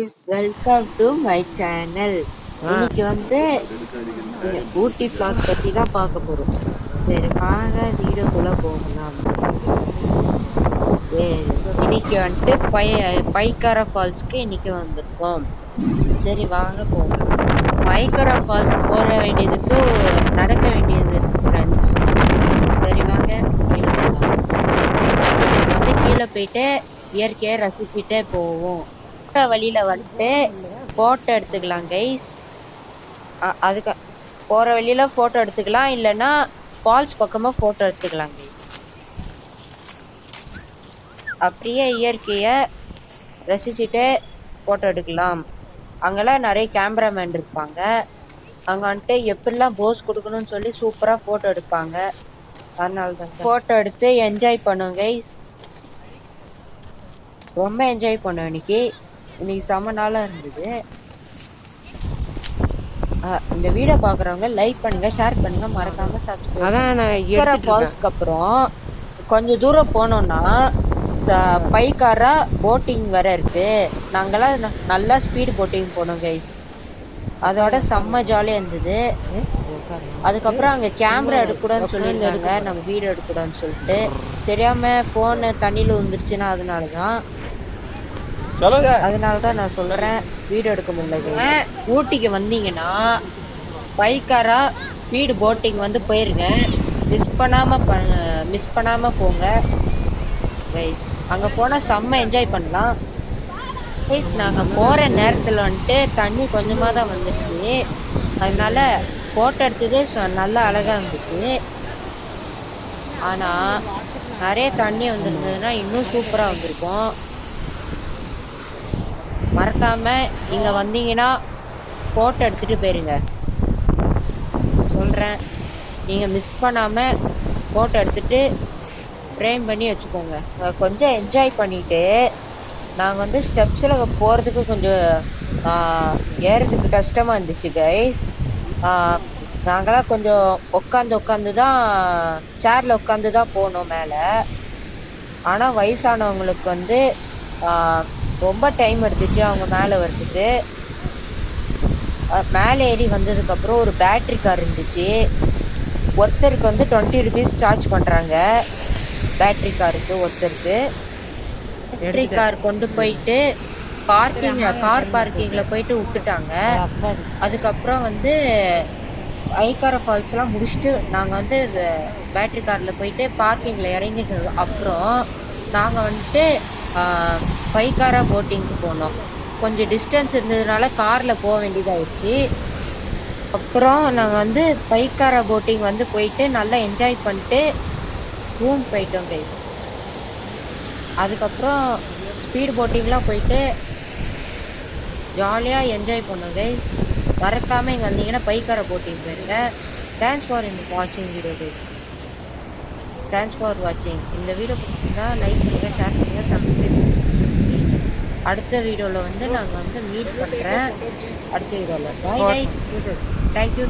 Welcome to my channel. இன்னைக்கு வந்து ஊட்டி black பத்தி தான் பார்க்க போறோம். சரி வாங்க வீடியோக்குள்ள போகலாம். இன்னைக்கு வந்துட்டு பைக்காரா ஃபால்ஸ்க்கு இன்னைக்கு வந்திருக்கோம். சரி வாங்க போகலாம். பைக்காரா ஃபால்ஸ் போற வேண்டியதுக்கு நடக்க வேண்டியது இருக்கு ஃப்ரெண்ட்ஸ். சரி வாங்க வந்து கீழே போயிட்டு இயற்கையை ரசிச்சுட்டே போவோம். வழியில வந்துட்டு போட்டோ எடுத்துக்கலாம் கைஸ். அதுக்கு போற வழியில போட்டோ எடுத்துக்கலாம், இல்லைன்னா ஃபால்ஸ் பக்கமா போட்டோ எடுத்துக்கலாம் கைஸ். அப்படியே இயற்கைய ரசிச்சுட்டு போட்டோ எடுக்கலாம். அங்கெல்லாம் நிறைய கேமராமேன் இருப்பாங்க. அங்க வந்துட்டு எப்படிலாம் போஸ் கொடுக்கணும்னு சொல்லி சூப்பரா போட்டோ எடுப்பாங்க. அதனால தான் போட்டோ எடுத்து என்ஜாய் பண்ணுவோம் கைஸ். ரொம்ப என்ஜாய் பண்ணுவோம். இன்னைக்கு செம நாளா இருந்தது. இந்த வீடியோ பாக்குறவங்க லைக் பண்ணுங்க, ஷேர் பண்ணுங்க, மறக்காம சப்ஸ்கிரைப். ஃபால்ஸ்க்கு அப்புறம் கொஞ்சம் தூரம் போனோம்னா பைக்காரா போட்டிங் வேற இருக்கு. நாங்கெல்லாம் நல்லா ஸ்பீடு போட்டிங் போனோம் கைஸ். அதோட செம்ம ஜாலியா இருந்தது. அதுக்கப்புறம் அங்க கேமரா எடுக்கக்கூடாதுன்னு சொல்லியிருந்தாங்க, நம்ம வீடியோ எடுக்கக்கூடாதுன்னு சொல்லிட்டு. தெரியாம போன தண்ணியில விழுந்துருச்சுன்னா அதனாலதான் நான் சொல்றேன், வீடியோ எடுக்க முடியல. ஊட்டிக்கு வந்தீங்கன்னா பைக்காரா ஸ்பீடு போட்டிங் வந்து போயிருங்க. மிஸ் பண்ணாம போங்க கைஸ். அங்க போனா செம்ம என்ஜாய் பண்ணலாம் கைஸ். நாங்க போற நேரத்துல வந்துட்டு தண்ணி கொஞ்சமா தான் வந்துச்சு. அதனால போட்டோ எடுத்தது நல்லா அழகா இருந்துச்சு. ஆனா நிறைய தண்ணி வந்திருந்ததுன்னா இன்னும் சூப்பரா வந்திருக்கும். மறக்காம இங்க வந்தீங்கன்னா போட்டோ எடுத்துட்டு போயிருங்க சொல்றேன். நீங்க மிஸ் பண்ணாம போட்டோ எடுத்துட்டு ஃப்ரேம் பண்ணி வச்சுக்கோங்க. கொஞ்சம் என்ஜாய் பண்ணிட்டு நாங்க வந்து ஸ்டெப்ஸ்ல போறதுக்கு கொஞ்சம் ஏறதுக்கு கஷ்டமா இருந்துச்சு கைஸ். நாங்களாம் கொஞ்சம் உட்காந்து தான் சேர்ல உட்காந்து தான் போனோம் மேல. ஆனா வயசானவங்களுக்கு வந்து ரொம்ப டைம் எடுத்துச்சு அவங்க மேலே வர்றதுக்கு. மேலே ஏறி வந்ததுக்கு அப்புறம் ஒரு பேட்டரி கார் இருந்துச்சு. ஒருத்தருக்கு வந்து 20 rupees சார்ஜ் பண்றாங்க. பேட்டரி காருக்கு ஒருத்தருக்கு. பேட்டரி கார் கொண்டு போயிட்டு கார் பார்க்கிங்ல போயிட்டு விட்டுட்டாங்க. அதுக்கப்புறம் வந்து பைக்காரா ஃபால்ஸ் எல்லாம் முடிச்சுட்டு நாங்க வந்து பேட்டரி கார்ல போயிட்டு பார்க்கிங்ல இறங்கிட்டு அப்புறம் நாங்க வந்துட்டு பைக்காரா போட்டிங்க்கு போனோம். கொஞ்சம் டிஸ்டன்ஸ் இருந்ததுனால கார்ல போக வேண்டியதாகிடுச்சு. அப்புறம் நாங்கள் வந்து பைக்காரா போட்டிங் வந்து போயிட்டு நல்லா என்ஜாய் பண்ணிட்டு ரூம் போயிட்டோம் கைஸ். அதுக்கப்புறம் ஸ்பீட் போட்டிங்லாம் போயிட்டு ஜாலியாக என்ஜாய் பண்ணோம் கைஸ். மறக்காமல் இங்கே வந்தீங்கன்னா பைக்காரா போட்டிங் போயிருங்க. தேங்க்ஸ் ஃபார் வாட்சிங் வீடியோ கைஸ். தேங்க்ஸ் ஃபார் வாட்சிங். இந்த வீடியோ பிடிச்சிருந்தா லைக் பண்ணுங்கள், ஷேர் பண்ணுங்கள், சப்ஸ்கிரைப் பண்ணுங்கள். அடுத்த வீடியோவில் வந்து நாங்கள் வந்து மீட் பண்ணுறேன். அடுத்த வீடியோவில் பாய் கைஸ். தேங்க்யூ.